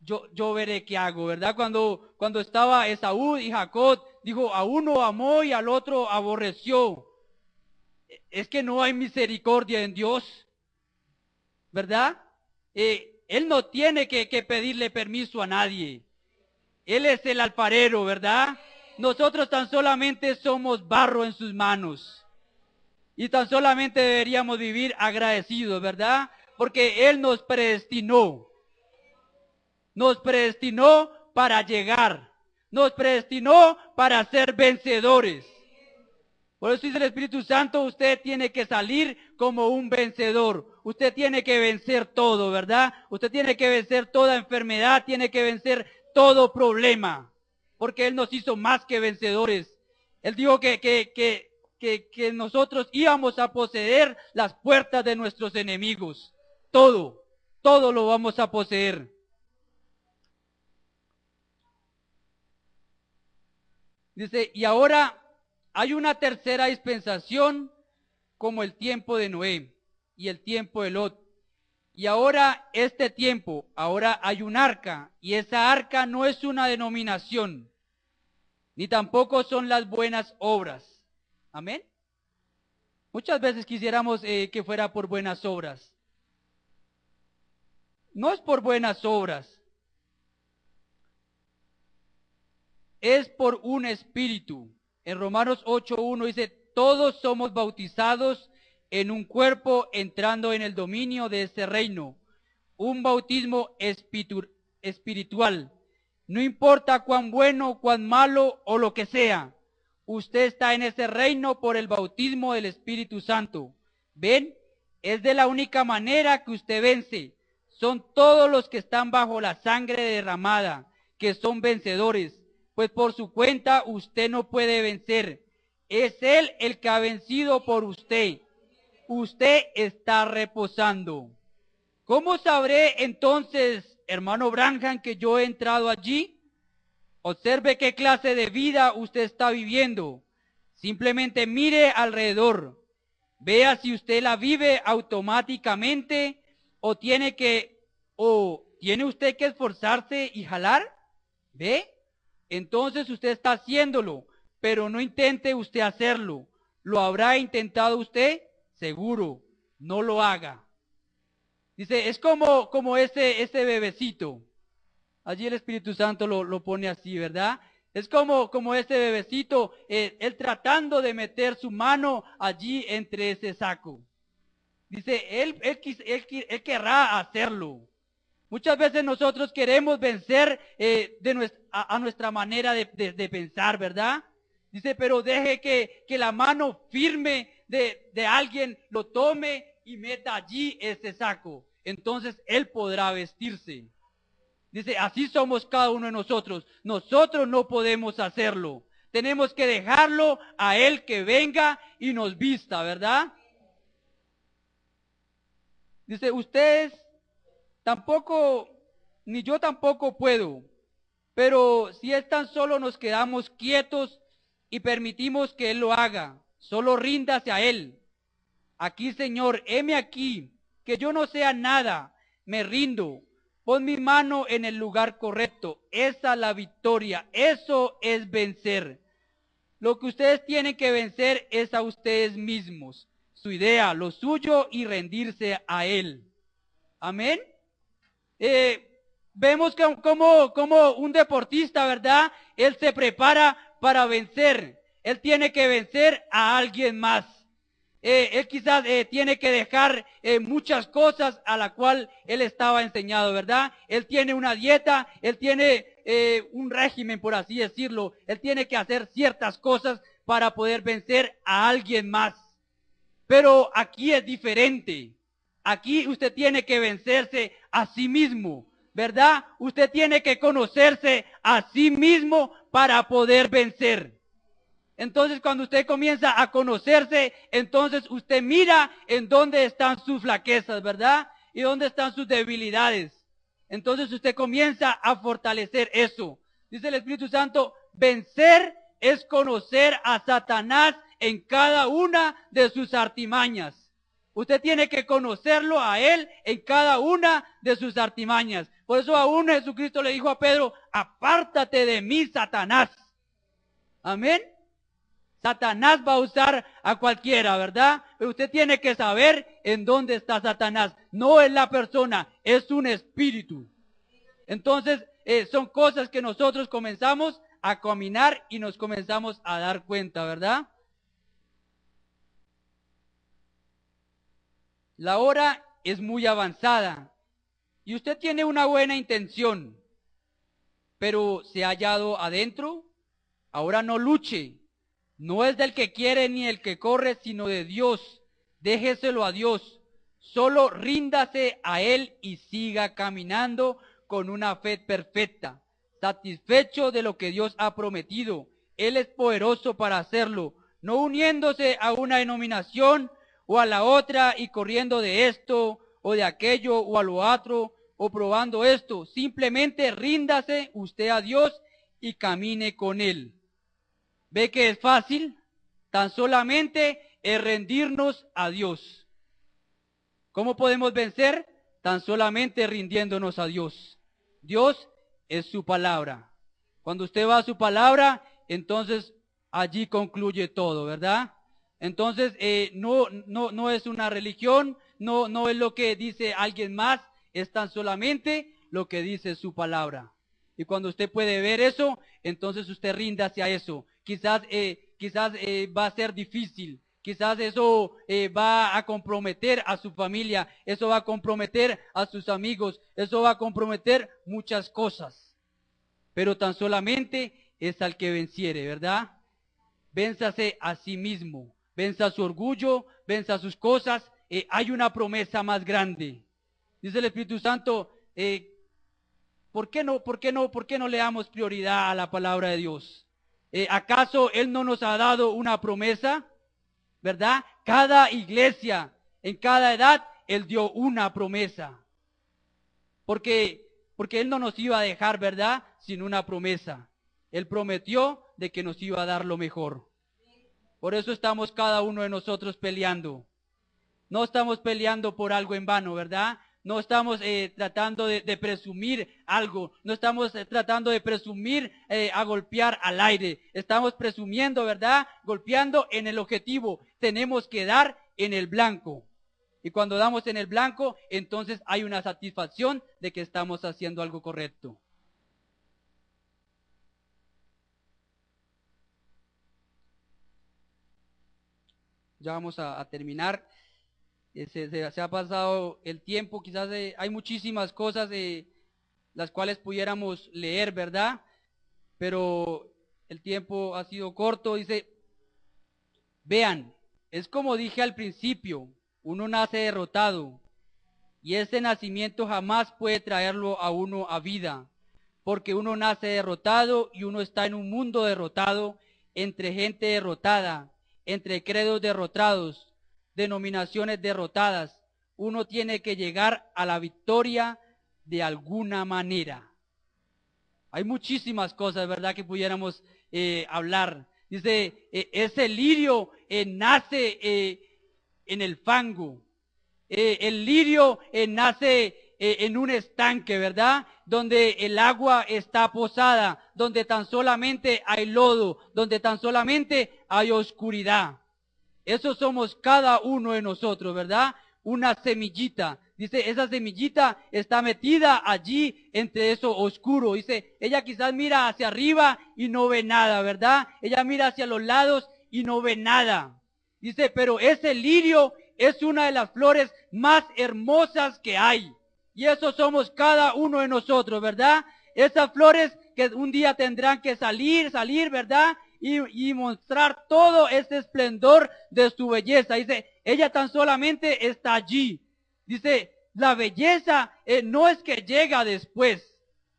yo veré qué hago, ¿verdad? Cuando estaba Esaú y Jacob, dijo, a uno amó y al otro aborreció. Es que no hay misericordia en Dios, ¿verdad? Él no tiene que pedirle permiso a nadie. Él es el alfarero, ¿verdad? Nosotros tan solamente somos barro en sus manos. Y tan solamente deberíamos vivir agradecidos, ¿verdad? Porque Él nos predestinó. Nos predestinó para llegar. nos predestinó para ser vencedores. Por eso dice el Espíritu Santo, usted tiene que salir como un vencedor. Usted tiene que vencer todo, ¿verdad? Usted tiene que vencer toda enfermedad, tiene que vencer todo problema. Porque Él nos hizo más que vencedores. Él dijo que nosotros íbamos a poseer las puertas de nuestros enemigos. Todo lo vamos a poseer. Dice, y ahora hay una tercera dispensación como el tiempo de Noé y el tiempo de Lot. Y ahora este tiempo, ahora hay un arca, y esa arca no es una denominación, ni tampoco son las buenas obras. Amén. Muchas veces quisiéramos que fuera por buenas obras. No es por buenas obras, es por un espíritu. En Romanos 8:1 dice, todos somos bautizados en un cuerpo entrando en el dominio de ese reino. Un bautismo espiritual. No importa cuán bueno, cuán malo o lo que sea. Usted está en ese reino por el bautismo del Espíritu Santo. ¿Ven? Es de la única manera que usted vence. Son todos los que están bajo la sangre derramada, que son vencedores. Pues por su cuenta usted no puede vencer. Es Él el que ha vencido por usted. Usted está reposando. ¿Cómo sabré entonces, hermano Branham, que yo he entrado allí? Observe qué clase de vida usted está viviendo. Simplemente mire alrededor. Vea si usted la vive automáticamente o tiene usted que esforzarse y jalar. ¿Ve? Entonces usted está haciéndolo, pero no intente usted hacerlo. ¿Lo habrá intentado usted? Seguro, no lo haga. Dice, es como ese bebecito. Allí el Espíritu Santo lo pone así, ¿verdad? Es como ese bebecito, él tratando de meter su mano allí entre ese saco. Dice, él querrá hacerlo. Muchas veces nosotros queremos vencer a nuestra manera de pensar, ¿verdad? Dice, pero deje que la mano firme de alguien lo tome y meta allí ese saco. Entonces él podrá vestirse. Dice, así somos cada uno de nosotros. Nosotros no podemos hacerlo. Tenemos que dejarlo a Él que venga y nos vista, ¿verdad? Dice, ustedes tampoco, ni yo tampoco puedo. Pero si es tan solo nos quedamos quietos y permitimos que Él lo haga, solo ríndase a Él. Aquí, Señor, heme aquí, que yo no sea nada, me rindo. Pon mi mano en el lugar correcto. Esa es la victoria. Eso es vencer. Lo que ustedes tienen que vencer es a ustedes mismos. Su idea, lo suyo y rendirse a Él. Amén. Vemos como un deportista, ¿verdad? Él se prepara para vencer. Él tiene que vencer a alguien más. Él quizás tiene que dejar muchas cosas a la cual él estaba enseñado, ¿verdad? Él tiene una dieta, él tiene un régimen, por así decirlo. Él tiene que hacer ciertas cosas para poder vencer a alguien más. Pero aquí es diferente. Aquí usted tiene que vencerse a sí mismo, ¿verdad? Usted tiene que conocerse a sí mismo para poder vencer. Entonces, cuando usted comienza a conocerse, entonces usted mira en dónde están sus flaquezas, ¿verdad? Y dónde están sus debilidades. Entonces usted comienza a fortalecer eso. Dice el Espíritu Santo, vencer es conocer a Satanás en cada una de sus artimañas. Usted tiene que conocerlo a él en cada una de sus artimañas. Por eso aún Jesucristo le dijo a Pedro, apártate de mí, Satanás. Amén. Satanás va a usar a cualquiera, ¿verdad? Pero usted tiene que saber en dónde está Satanás. No es la persona, es un espíritu. Entonces, son cosas que nosotros comenzamos a caminar y nos comenzamos a dar cuenta, ¿verdad? La hora es muy avanzada y usted tiene una buena intención. pero se ha hallado adentro, ahora no luche. No es del que quiere ni el que corre, sino de Dios. Déjeselo a Dios. Solo ríndase a Él y siga caminando con una fe perfecta, satisfecho de lo que Dios ha prometido. Él es poderoso para hacerlo, no uniéndose a una denominación o a la otra y corriendo de esto o de aquello o a lo otro o probando esto. Simplemente ríndase usted a Dios y camine con Él. ¿Ve que es fácil? Tan solamente es rendirnos a Dios. ¿Cómo podemos vencer? Tan solamente rindiéndonos a Dios. Dios es su palabra. Cuando usted va a su palabra, entonces allí concluye todo, ¿verdad? Entonces no es una religión, no es lo que dice alguien más, es tan solamente lo que dice su palabra. Y cuando usted puede ver eso, entonces usted rinda hacia eso. Quizás va a ser difícil. Quizás eso va a comprometer a su familia, eso va a comprometer a sus amigos, eso va a comprometer muchas cosas. Pero tan solamente es al que venciere, ¿verdad? Vénzase a sí mismo, venza su orgullo, venza sus cosas. Hay una promesa más grande. Dice el Espíritu Santo, ¿por qué no le damos prioridad a la palabra de Dios? ¿Acaso Él no nos ha dado una promesa? ¿Verdad? Cada iglesia, en cada edad, Él dio una promesa. Porque Él no nos iba a dejar, ¿verdad? Sin una promesa. Él prometió de que nos iba a dar lo mejor. Por eso estamos cada uno de nosotros peleando. No estamos peleando por algo en vano, ¿verdad? No estamos tratando de presumir algo, no estamos tratando de presumir a golpear al aire, estamos presumiendo, ¿verdad? Golpeando en el objetivo, tenemos que dar en el blanco. Y cuando damos en el blanco, entonces hay una satisfacción de que estamos haciendo algo correcto. Ya vamos a terminar. Se ha pasado el tiempo, quizás hay muchísimas cosas las cuales pudiéramos leer, ¿verdad? Pero el tiempo ha sido corto. Dice, vean, es como dije al principio, uno nace derrotado y ese nacimiento jamás puede traerlo a uno a vida, porque uno nace derrotado y uno está en un mundo derrotado, entre gente derrotada, entre credos derrotados, denominaciones derrotadas. Uno tiene que llegar a la victoria de alguna manera. Hay muchísimas cosas, ¿verdad?, que pudiéramos hablar. Dice, ese lirio nace en el fango. El lirio nace en un estanque, ¿verdad?, donde el agua está posada, donde tan solamente hay lodo, donde tan solamente hay oscuridad. Eso somos cada uno de nosotros, ¿verdad? Una semillita. Dice, esa semillita está metida allí entre eso oscuro. Dice, ella quizás mira hacia arriba y no ve nada, ¿verdad? Ella mira hacia los lados y no ve nada. Dice, pero ese lirio es una de las flores más hermosas que hay. Y eso somos cada uno de nosotros, ¿verdad? Esas flores que un día tendrán que salir, ¿verdad? Y mostrar todo ese esplendor de su belleza. Dice, ella tan solamente está allí. Dice, la belleza no es que llega después.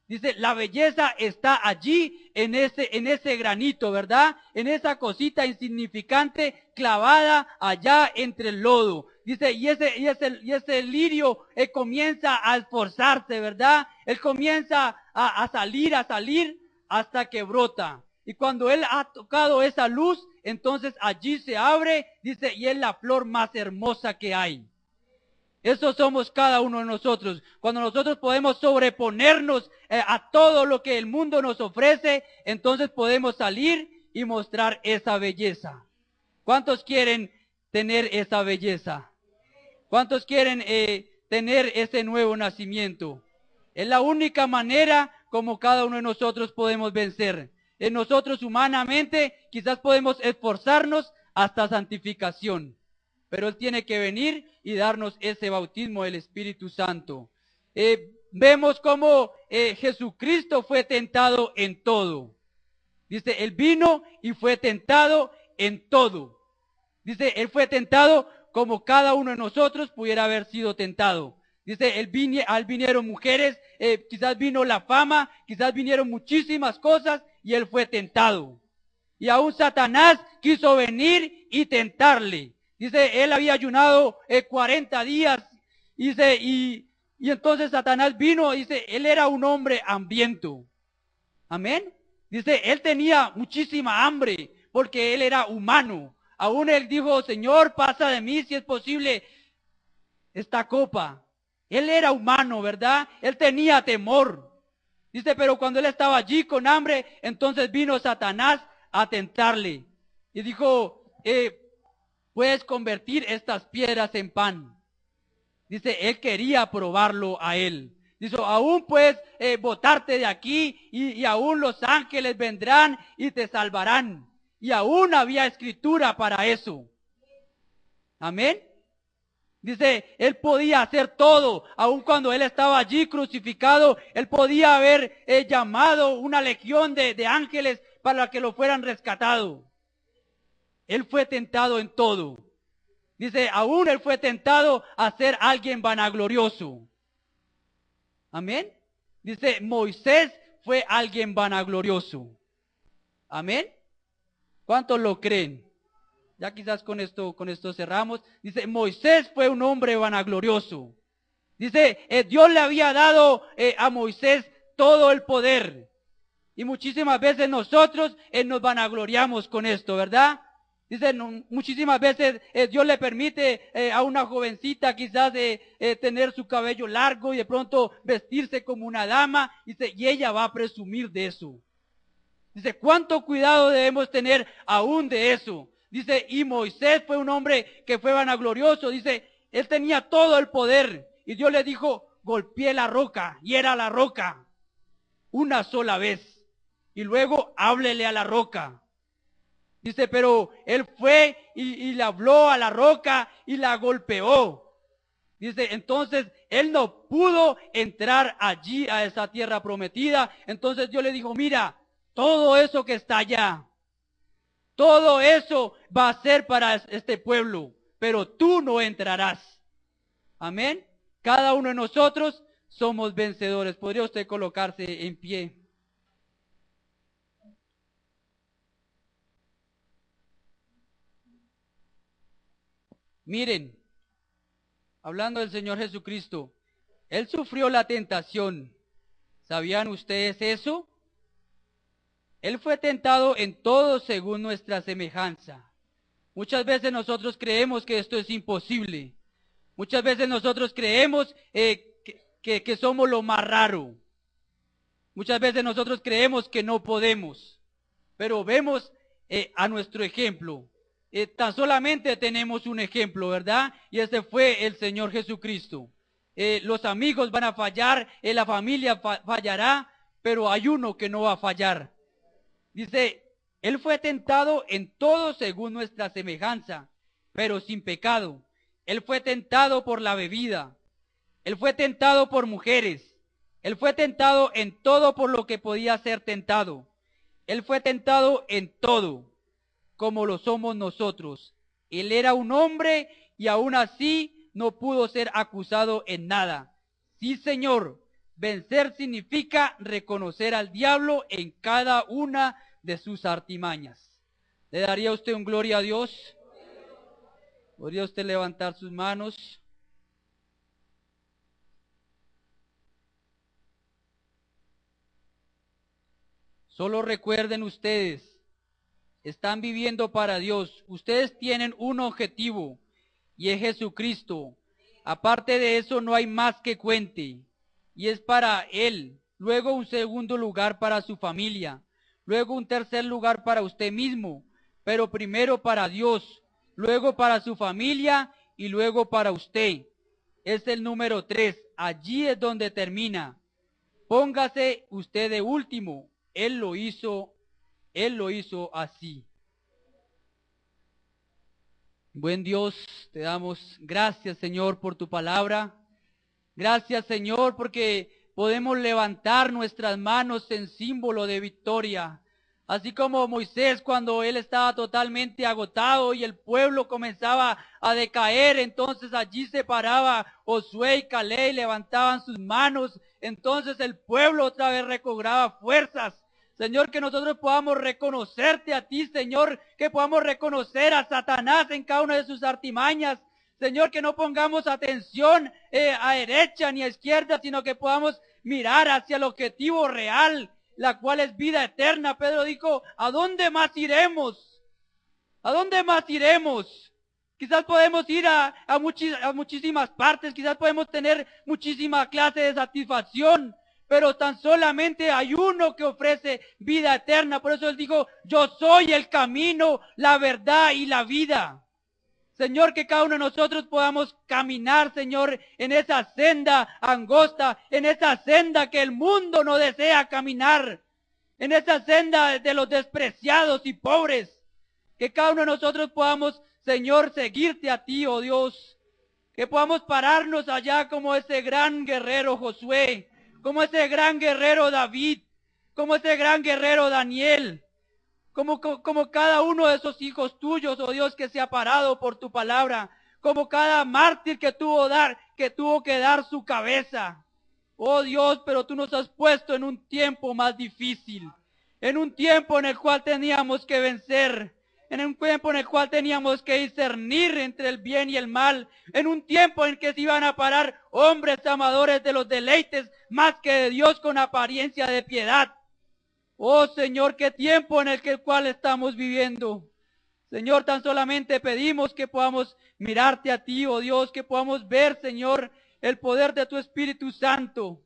Dice, la belleza está allí en ese granito, ¿verdad? En esa cosita insignificante clavada allá entre el lodo. Dice, y ese lirio comienza a esforzarse, ¿verdad? Él comienza a salir hasta que brota. Y cuando él ha tocado esa luz, entonces allí se abre, dice, y es la flor más hermosa que hay. Eso somos cada uno de nosotros. Cuando nosotros podemos sobreponernos a todo lo que el mundo nos ofrece, entonces podemos salir y mostrar esa belleza. ¿Cuántos quieren tener esa belleza? ¿Cuántos quieren tener ese nuevo nacimiento? Es la única manera como cada uno de nosotros podemos vencer. En nosotros humanamente quizás podemos esforzarnos hasta santificación, pero Él tiene que venir y darnos ese bautismo del Espíritu Santo. vemos cómo Jesucristo fue tentado en todo. Dice, Él vino y fue tentado en todo. Dice, Él fue tentado como cada uno de nosotros pudiera haber sido tentado. Dice, vinieron mujeres, quizás vino la fama, quizás vinieron muchísimas cosas y Él fue tentado. Y aún Satanás quiso venir y tentarle. Dice, Él había ayunado 40 días. Dice, y entonces Satanás vino, dice, Él era un hombre hambriento. Amén. Dice, Él tenía muchísima hambre porque Él era humano. Aún Él dijo, Señor, pasa de mí si es posible esta copa. Él era humano, ¿verdad? Él tenía temor. Dice, pero cuando Él estaba allí con hambre, entonces vino Satanás a tentarle. Y dijo, puedes convertir estas piedras en pan. Dice, Él quería probarlo a Él. Dice, aún puedes botarte de aquí y aún los ángeles vendrán y te salvarán. Y aún había escritura para eso. Amén. Dice, Él podía hacer todo, aun cuando Él estaba allí crucificado, Él podía haber llamado una legión de ángeles para que lo fueran rescatado. Él fue tentado en todo. Dice, aún Él fue tentado a ser alguien vanaglorioso. Amén. Dice, Moisés fue alguien vanaglorioso. Amén. ¿Cuántos lo creen? Ya quizás con esto cerramos. Dice, Moisés fue un hombre vanaglorioso. Dice, Dios le había dado a Moisés todo el poder. Y muchísimas veces nosotros nos vanagloriamos con esto, ¿verdad? Dice, muchísimas veces Dios le permite a una jovencita quizás tener su cabello largo y de pronto vestirse como una dama. Dice, y ella va a presumir de eso. Dice, ¿cuánto cuidado debemos tener aún de eso? Dice, y Moisés fue un hombre que fue vanaglorioso. Dice, él tenía todo el poder. Y Dios le dijo, golpeé la roca. Y era la roca. Una sola vez. Y luego háblele a la roca. Dice, pero él fue y le habló a la roca y la golpeó. Dice, entonces él no pudo entrar allí a esa tierra prometida. Entonces Dios le dijo, mira, todo eso que está allá, todo eso va a ser para este pueblo, pero tú no entrarás. Amén. Cada uno de nosotros somos vencedores. ¿Podría usted colocarse en pie? Miren, hablando del Señor Jesucristo, Él sufrió la tentación. ¿Sabían ustedes eso? Él fue tentado en todo según nuestra semejanza. Muchas veces nosotros creemos que esto es imposible. Muchas veces nosotros creemos que somos lo más raro. Muchas veces nosotros creemos que no podemos. Pero vemos a nuestro ejemplo. Tan solamente tenemos un ejemplo, ¿verdad? Y ese fue el Señor Jesucristo. Los amigos van a fallar, la familia fallará, pero hay uno que no va a fallar. Dice, Él fue tentado en todo según nuestra semejanza, pero sin pecado. Él fue tentado por la bebida. Él fue tentado por mujeres. Él fue tentado en todo por lo que podía ser tentado. Él fue tentado en todo, como lo somos nosotros. Él era un hombre y aún así no pudo ser acusado en nada. Sí, Señor, vencer significa reconocer al diablo en cada una de sus artimañas. ¿Le daría usted un gloria a Dios? ¿Podría usted levantar sus manos? Solo recuerden ustedes, están viviendo para Dios. Ustedes tienen un objetivo y es Jesucristo. Aparte de eso no hay más que cuente y es para Él. Luego un segundo lugar para su familia. Luego un tercer lugar para usted mismo. Pero primero para Dios. Luego para su familia y luego para usted. Es el número 3. Allí es donde termina. Póngase usted de último. Él lo hizo así. Buen Dios, te damos gracias, Señor, por tu palabra. Gracias, Señor, porque podemos levantar nuestras manos en símbolo de victoria. Así como Moisés, cuando él estaba totalmente agotado y el pueblo comenzaba a decaer, entonces allí se paraba Josué y Caleb y levantaban sus manos. Entonces el pueblo otra vez recobraba fuerzas. Señor, que nosotros podamos reconocerte a ti, Señor, que podamos reconocer a Satanás en cada una de sus artimañas. Señor, que no pongamos atención a derecha ni a izquierda, sino que podamos mirar hacia el objetivo real, la cual es vida eterna. Pedro dijo, ¿a dónde más iremos? ¿A dónde más iremos? Quizás podemos ir a muchísimas partes, quizás podemos tener muchísima clase de satisfacción, pero tan solamente hay uno que ofrece vida eterna. Por eso él dijo, yo soy el camino, la verdad y la vida. Señor, que cada uno de nosotros podamos caminar, Señor, en esa senda angosta, en esa senda que el mundo no desea caminar, en esa senda de los despreciados y pobres. Que cada uno de nosotros podamos, Señor, seguirte a ti, oh Dios. Que podamos pararnos allá como ese gran guerrero Josué, como ese gran guerrero David, como ese gran guerrero Daniel. Como cada uno de esos hijos tuyos, oh Dios, que se ha parado por tu palabra, como cada mártir que tuvo que dar su cabeza. Oh Dios, pero tú nos has puesto en un tiempo más difícil, en un tiempo en el cual teníamos que vencer, en un tiempo en el cual teníamos que discernir entre el bien y el mal, en un tiempo en que se iban a parar hombres amadores de los deleites más que de Dios con apariencia de piedad. Oh Señor, qué tiempo en el cual estamos viviendo. Señor, tan solamente pedimos que podamos mirarte a ti, oh Dios, que podamos ver, Señor, el poder de tu Espíritu Santo.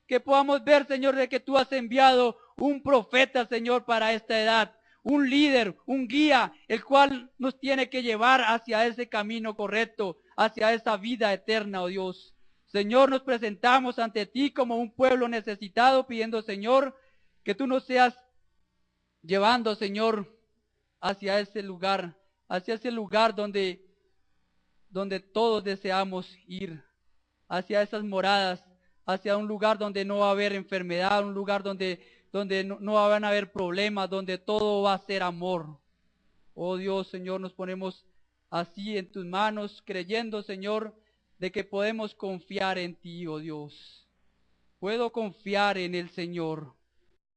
Que podamos ver, Señor, de que tú has enviado un profeta, Señor, para esta edad. Un líder, un guía, el cual nos tiene que llevar hacia ese camino correcto, hacia esa vida eterna, oh Dios. Señor, nos presentamos ante ti como un pueblo necesitado, pidiendo, Señor, que tú nos seas llevando, Señor, hacia ese lugar donde todos deseamos ir, hacia esas moradas, hacia un lugar donde no va a haber enfermedad, un lugar donde no van a haber problemas, donde todo va a ser amor. Oh Dios, Señor, nos ponemos así en tus manos, creyendo, Señor, de que podemos confiar en ti, oh Dios. Puedo confiar en el Señor.